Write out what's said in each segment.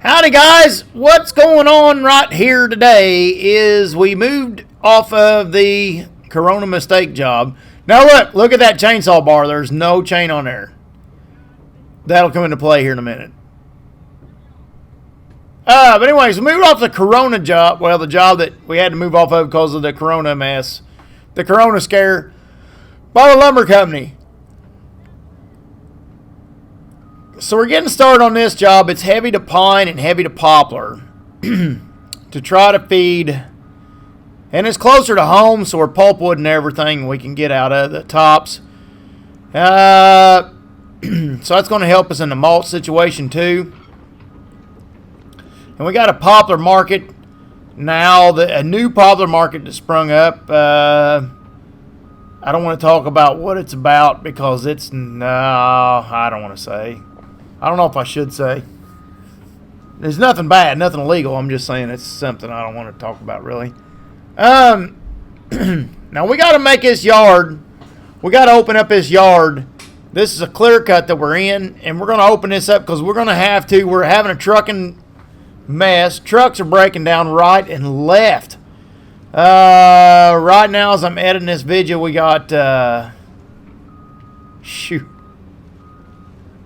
Howdy guys, what's going on right here today is we moved off of the Corona mistake job. Now look at that chainsaw bar. There's no chain on there. That'll come into play here in a minute. But anyways, we moved off the Corona job. Well, the job that we had to move off of because of the Corona mess. The Corona scare by the lumber company. So we're getting started on this job. It's heavy to pine and heavy to poplar to try to feed. And it's closer to home, so we're pulpwood and everything we can get out of the tops. So that's going to help us in the malt situation too. And we got a poplar market now, a new poplar market that sprung up. I don't want to talk about what it's about because I don't want to say. I don't know if I should say. There's nothing bad, nothing illegal. I'm just saying it's something I don't want to talk about really. Now we got to make this yard. We got to open up this yard. This is a clear cut that we're in, and we're going to open this up because we're going to have to. We're having a trucking mess. Trucks are breaking down right and left. Right now as I'm editing this video, we got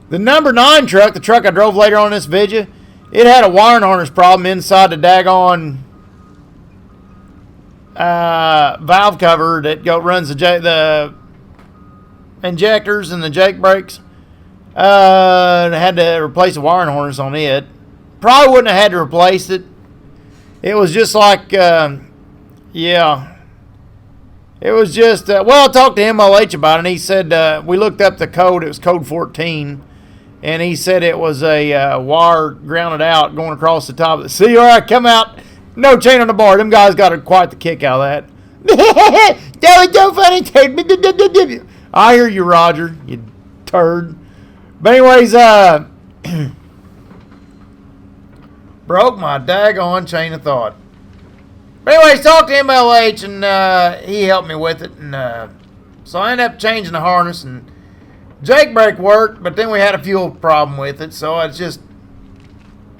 the number 9 truck, the truck I drove later on in this video, it had a wiring harness problem inside the daggone valve cover that runs the injectors and the jake brakes. I had to replace the wiring harness on it. Probably wouldn't have had to replace it. It was just like, It was just, I talked to MLH about it, and he said, we looked up the code, it was code 14. And he said it was a wire grounded out going across the top of the. See, all right, come out. No chain on the bar. Them guys got quite the kick out of that. That was so funny. I hear you, Roger, you turd. But anyways, broke my daggone chain of thought. But anyways, talked to MLH, and he helped me with it. And so I ended up changing the harness, and jake brake worked, but then we had a fuel problem with it, so it's just.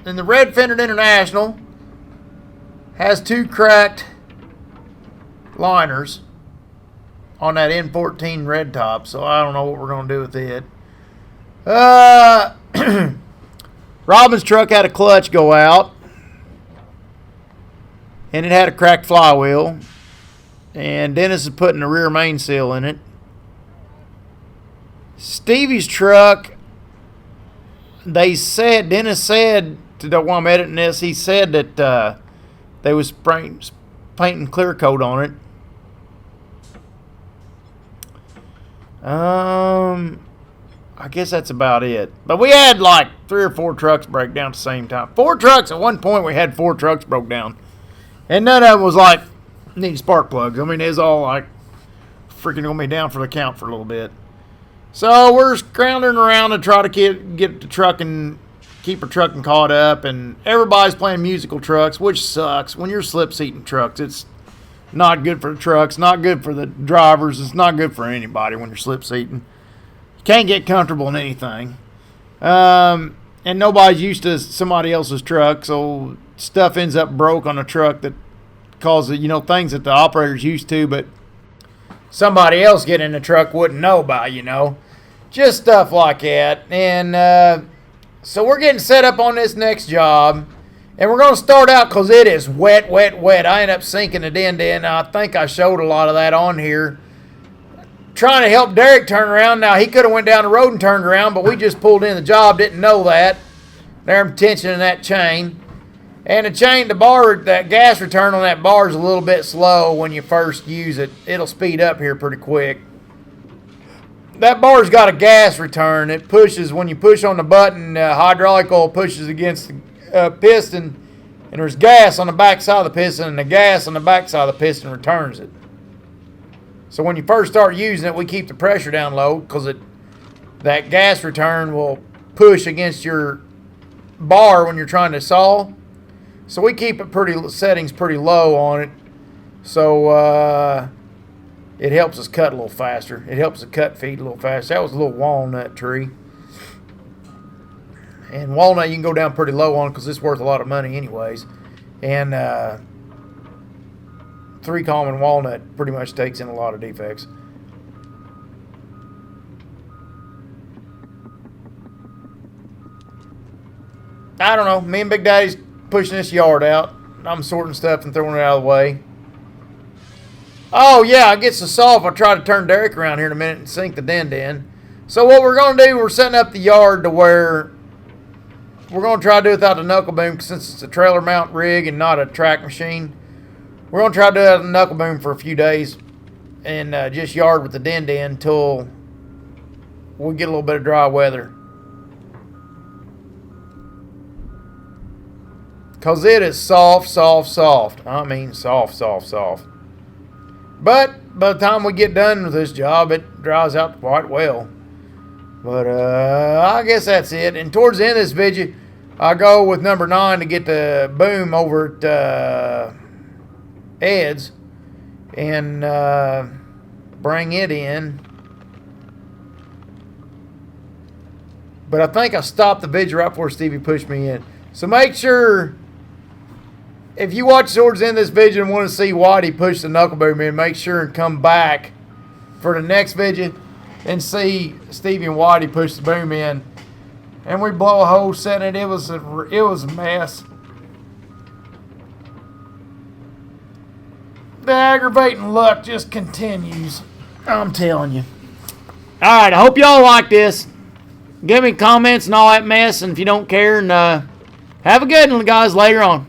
And the Red Fendered International has 2 cracked liners on that N14 red top, so I don't know what we're going to do with it. Robin's truck had a clutch go out, and it had a cracked flywheel, and Dennis is putting the rear main seal in it. Stevie's truck, Dennis said, while I'm editing this, he said that they was painting clear coat on it. I guess that's about it. But we had like 3 or 4 trucks break down at the same time. 4 trucks. At one point we had 4 trucks broke down. And none of them was like, need spark plugs. I mean, it was all like freaking going to be down for the count for a little bit. So we're scrounging around to try to get the truck and keep our trucking caught up. And everybody's playing musical trucks, which sucks. When you're slip seating trucks, it's not good for the trucks, not good for the drivers. It's not good for anybody when you're slip seating. You can't get comfortable in anything. And nobody's used to somebody else's truck, so stuff ends up broke on a truck that causes, things that the operator's used to, but somebody else getting in the truck wouldn't know about, Just stuff like that. And so we're getting set up on this next job. And we're going to start out because it is wet, wet, wet. I end up sinking it in. I think I showed a lot of that on here. Trying to help Derek turn around. Now, he could have went down the road and turned around, but we just pulled in the job. Didn't know that. There's tension in that chain. And that gas return on that bar is a little bit slow when you first use it. It'll speed up here pretty quick. That bar's got a gas return. It pushes, when you push on the button, hydraulic oil pushes against the piston, and there's gas on the back side of the piston, and the gas on the back side of the piston returns it. So when you first start using it, we keep the pressure down low because that gas return will push against your bar when you're trying to saw. So we keep it settings pretty low on it. So it helps us cut a little faster. It helps the cut feed a little faster. That was a little walnut tree. And walnut you can go down pretty low on because it's worth a lot of money anyways. And 3 common walnut pretty much takes in a lot of defects. I don't know. Me and Big Daddy's pushing this yard out. I'm sorting stuff and throwing it out of the way. Oh, yeah, it gets so soft. I'll try to turn Derek around here in a minute and sink the den in. So what we're going to do, we're setting up the yard to where we're going to try to do it without the knuckle boom since it's a trailer mount rig and not a track machine. We're going to try to do it without the knuckle boom for a few days and just yard with the den until we get a little bit of dry weather. Because it is soft, soft, soft. I mean soft, soft, soft. But by the time we get done with this job, it dries out quite well. But I guess that's it. And towards the end of this video, I go with number 9 to get the boom over at Ed's and bring it in. But I think I stopped the video right before Stevie pushed me in. So make sure, if you watch towards the end of this video and want to see Whitey push the knuckle boom in, make sure and come back for the next video and see Stevie and Whitey push the boom in. And we blow a hole setting it. It was a mess. The aggravating luck just continues. I'm telling you. All right, I hope y'all like this. Give me comments and all that mess, and if you don't care, and have a good one, guys, later on.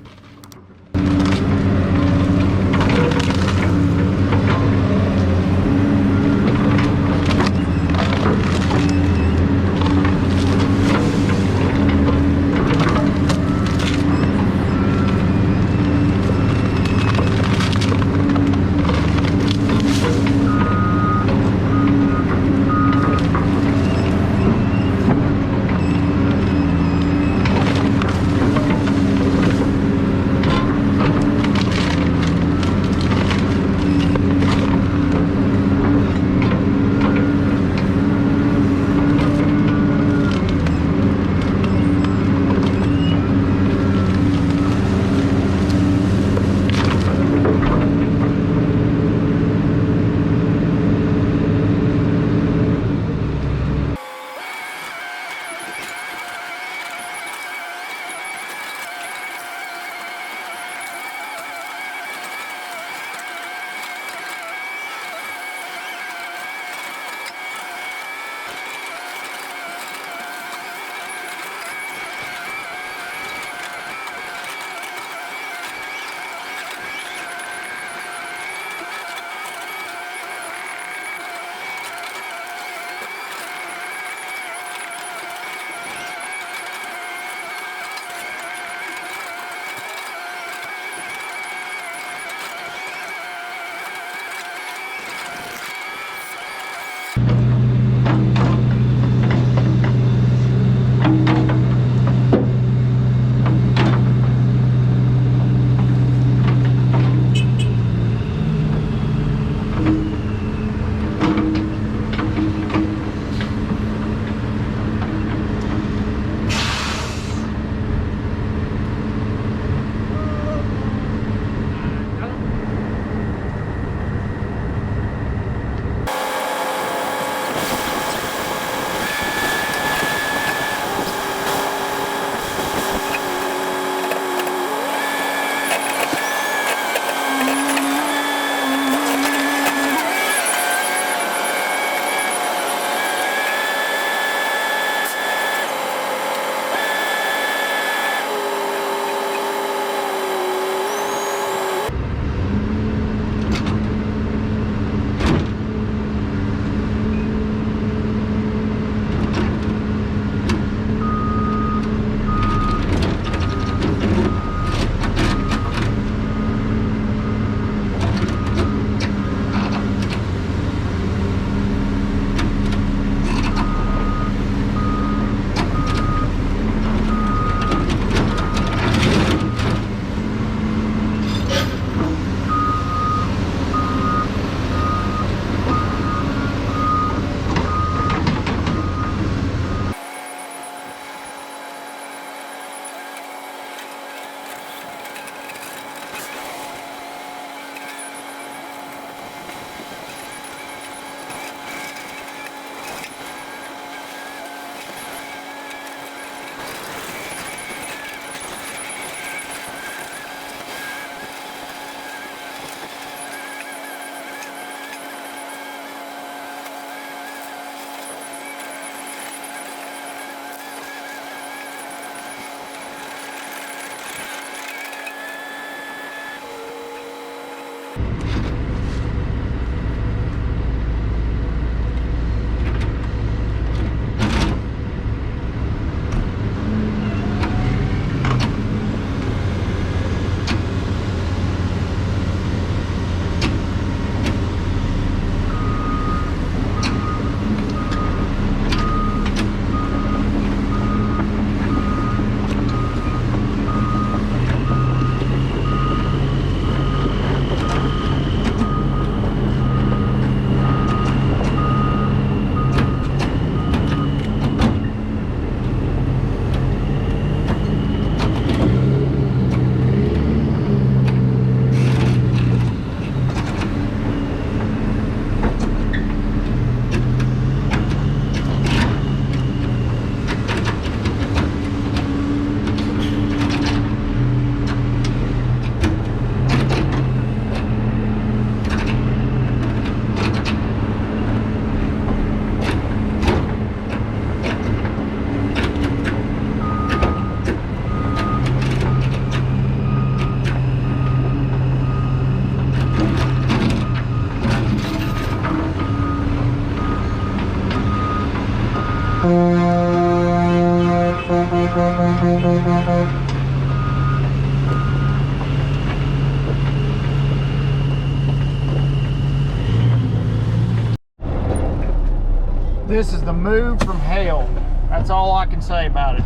This is the move from hell. That's all I can say about it.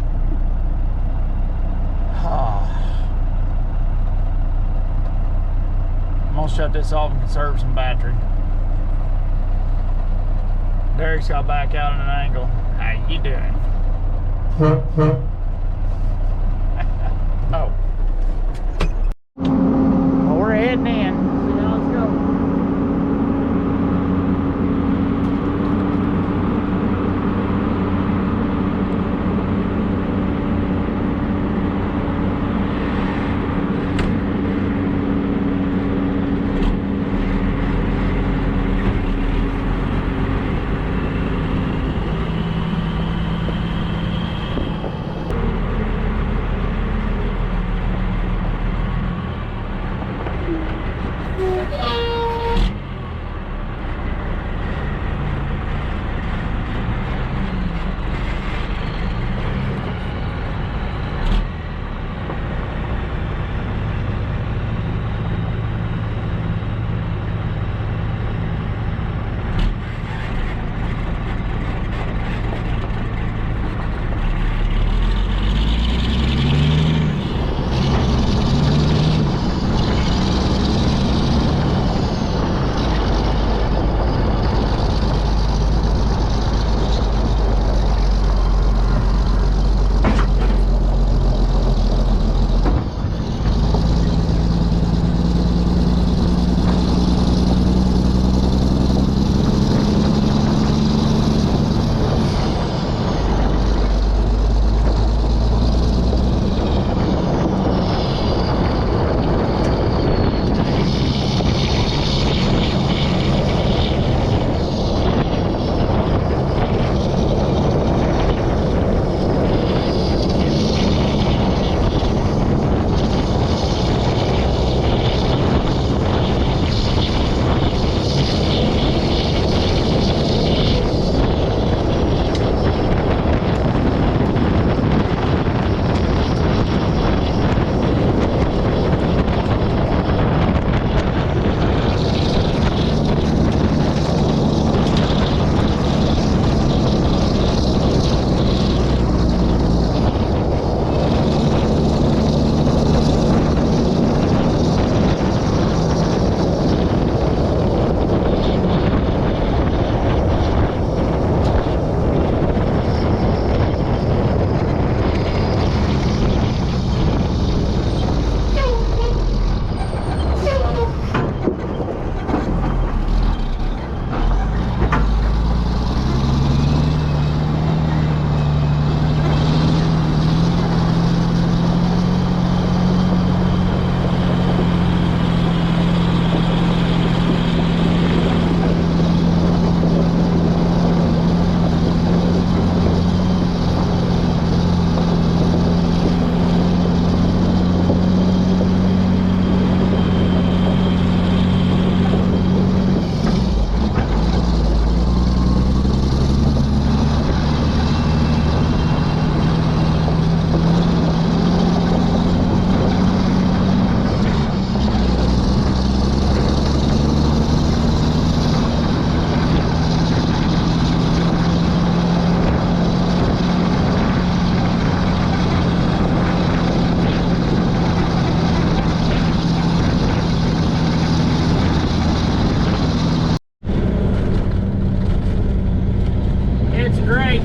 I'm gonna shut this off and conserve some battery. Derek's got back out at an angle. How you doing? Oh. Well, we're heading in. See how it's going.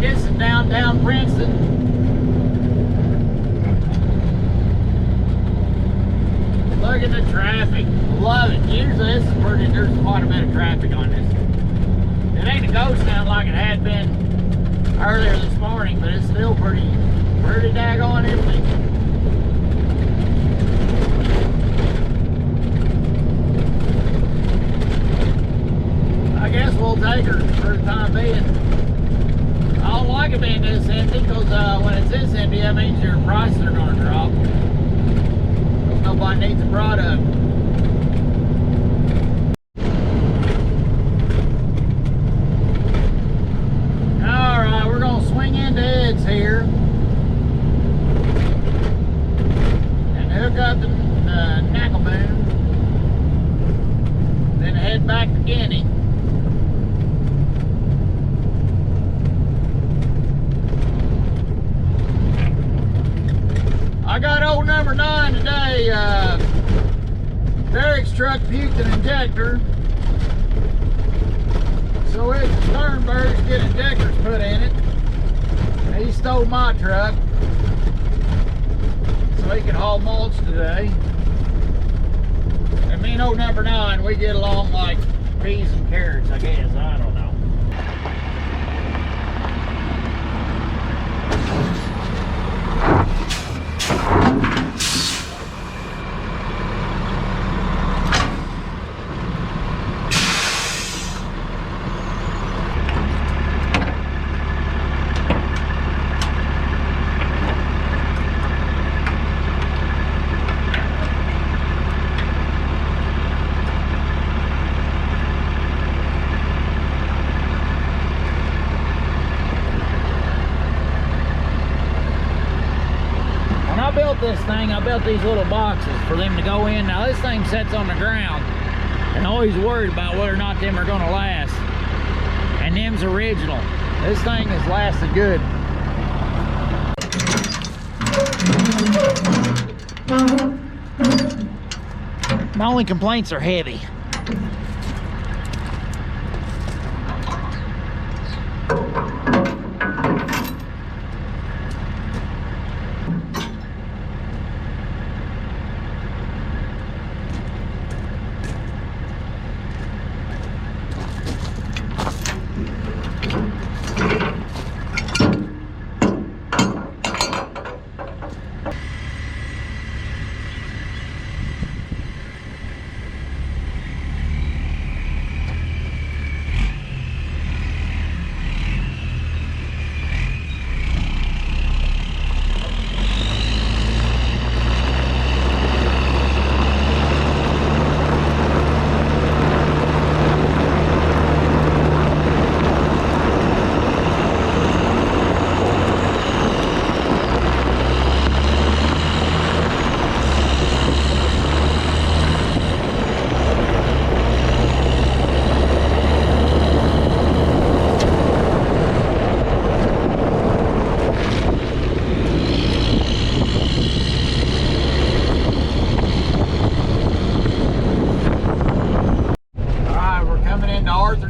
This is downtown Princeton. Look at the traffic. Love it. Usually there's quite a bit of traffic on this. It ain't a ghost town like it had been earlier this morning, but it's still pretty daggone empty. I guess we'll take her for the time being. I don't like it being this empty because when it's this empty, that means your prices are going to drop. Nobody needs the product. Alright, we're going to swing into Ed's here and hook up the Knacklemoon, then head back to Guinea. number 9 today. Derek's truck puked an injector. So it's Sternberg's get injectors put in it. He stole my truck so he could haul mulch today. And me and old number 9, we get along like peas and carrots, I guess. I don't know. This thing, I built these little boxes for them to go in. Now this thing sits on the ground and always worried about whether or not them are going to last, and them's original. This thing has lasted good. My only complaints are heavy.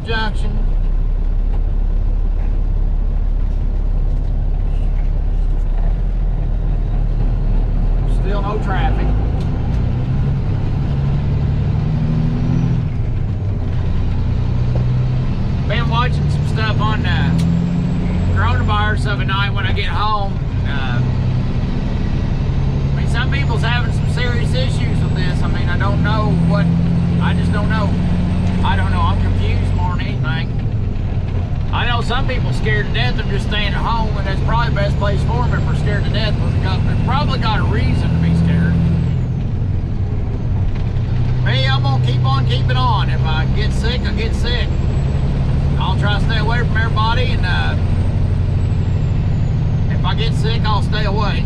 Junction. Still no traffic. Been watching some stuff on coronavirus of a night when I get home. I mean, some people's having some serious issues with this. I mean, I don't know what, I just don't know. I don't know, I'm confused more than anything. I know some people scared to death of just staying at home, and that's probably the best place for them if they're scared to death, because they probably got a reason to be scared. Me, I'm gonna keep on keeping on. If I get sick, I get sick. I'll try to stay away from everybody, and if I get sick, I'll stay away.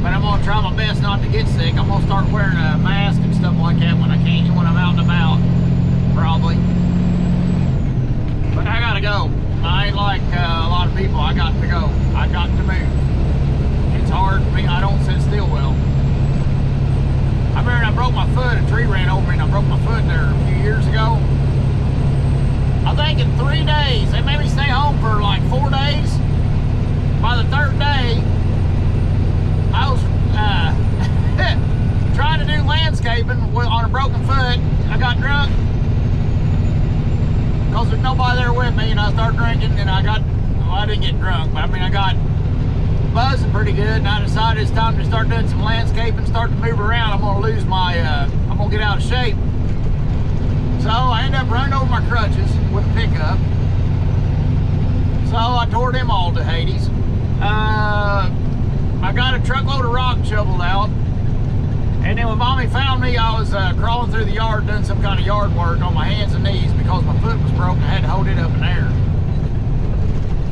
But I'm gonna try my best not to get sick. I'm gonna start wearing a mask and stuff like that when I can, when I'm out and about. Probably. But I gotta go. I ain't like a lot of people. I got to go. I got to move. It's hard for me. I don't sit still well. I remember I broke my foot. A tree ran over me and I broke my foot there a few years ago. I think in 3 days. They made me stay home for like 4 days. By the 3rd day, I was trying to do landscaping on a broken foot. I got drunk. Because there's nobody there with me, and I started drinking, and I got, well, I didn't get drunk, but I mean, I got buzzing pretty good, and I decided it's time to start doing some landscaping, start to move around. I'm gonna lose my, I'm gonna get out of shape. So I ended up running over my crutches with a pickup. So I tore them all to Hades. I got a truckload of rock shoveled out. And then when Mommy found me, I was crawling through the yard doing some kind of yard work on my hands and knees because my foot was broken. I had to hold it up in the air.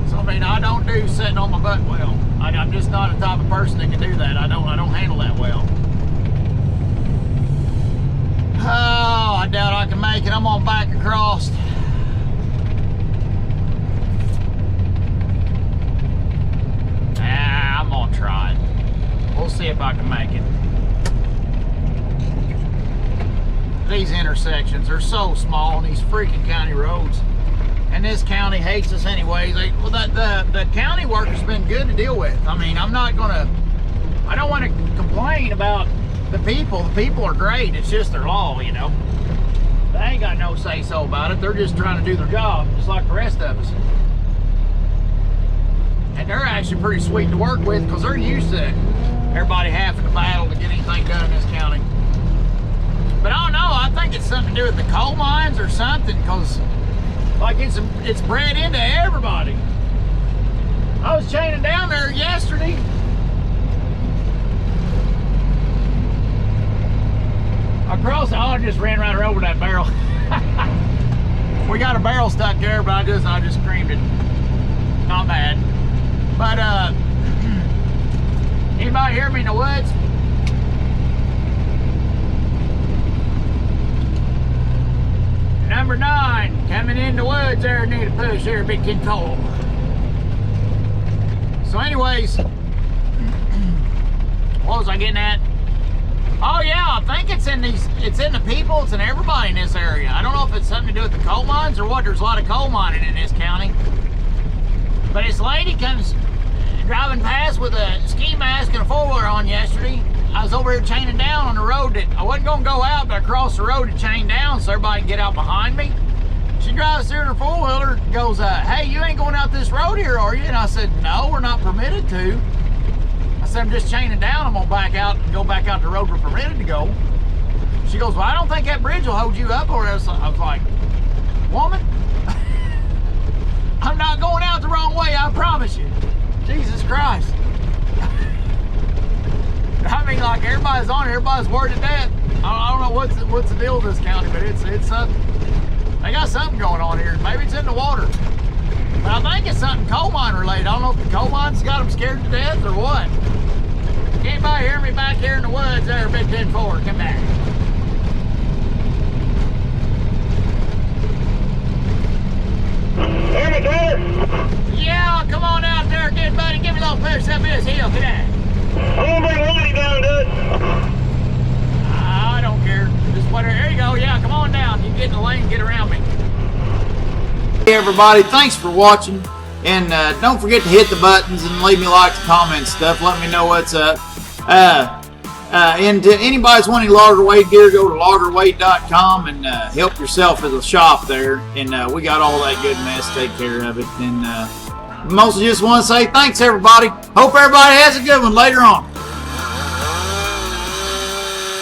So I mean, I don't do sitting on my butt well. I'm just not the type of person that can do that. I don't handle that well. Oh, I doubt I can make it. I'm gonna back across. I'm gonna try it. We'll We'll see if I can make it. These intersections are so small on these freaking county roads. And this county hates us anyway. Well, the county worker's been good to deal with. I mean, I don't want to complain about the people. The people are great. It's just their law, you know. They ain't got no say-so about it. They're just trying to do their job, just like the rest of us. And they're actually pretty sweet to work with because they're used to everybody having to battle to get anything done in this county. But I don't know. I think it's something to do with the coal mines or something, because like it's bred into everybody. I was chaining down there yesterday. I just ran right over that barrel. We got a barrel stuck there, but I just creamed it. Not bad. But anybody hear me in the woods? Number 9, coming in the woods there, need a push here, big kid coal. So anyways, what was I getting at? Oh yeah, I think it's in the people, it's in everybody in this area. I don't know if it's something to do with the coal mines or what. There's a lot of coal mining in this county. But this lady comes driving past with a ski mask and a four-wheeler on yesterday. I was over here chaining down on the road that I wasn't going to go out, but I crossed the road to chain down so everybody can get out behind me. She drives through in her four-wheeler, goes, hey, you ain't going out this road here, are you? And I said, no, we're not permitted to. I said, I'm just chaining down. I'm going to back out and go back out the road we're permitted to go. She goes, well, I don't think that bridge will hold you up. Or I was like, woman, I'm not going out the wrong way, I promise you. Jesus Christ. I mean, like, everybody's on it, everybody's worried to death. I don't know what's the deal with this county, but it's something. They got something going on here. Maybe it's in the water. But I think it's something coal mine related. I don't know if the coal mine's got them scared to death or what. Can anybody hear me back here in the woods there, Big 10-4? Come back. Hear me, Taylor? Yeah, come on out there, good buddy. Give me a little push up this hill. Get out. I'm gonna bring Woody down, dude. I don't care. Just whatever. There you go. Yeah, come on down. You get in the lane, get around me. Hey everybody, thanks for watching. And don't forget to hit the buttons and leave me likes, comments, stuff. Let me know what's up. And to anybody's wanting Logger Wade gear, go to loggerwade.com and help yourself at the shop there. And we got all that good mess. Take care of it. And mostly just want to say thanks, everybody. Hope everybody has a good one later on.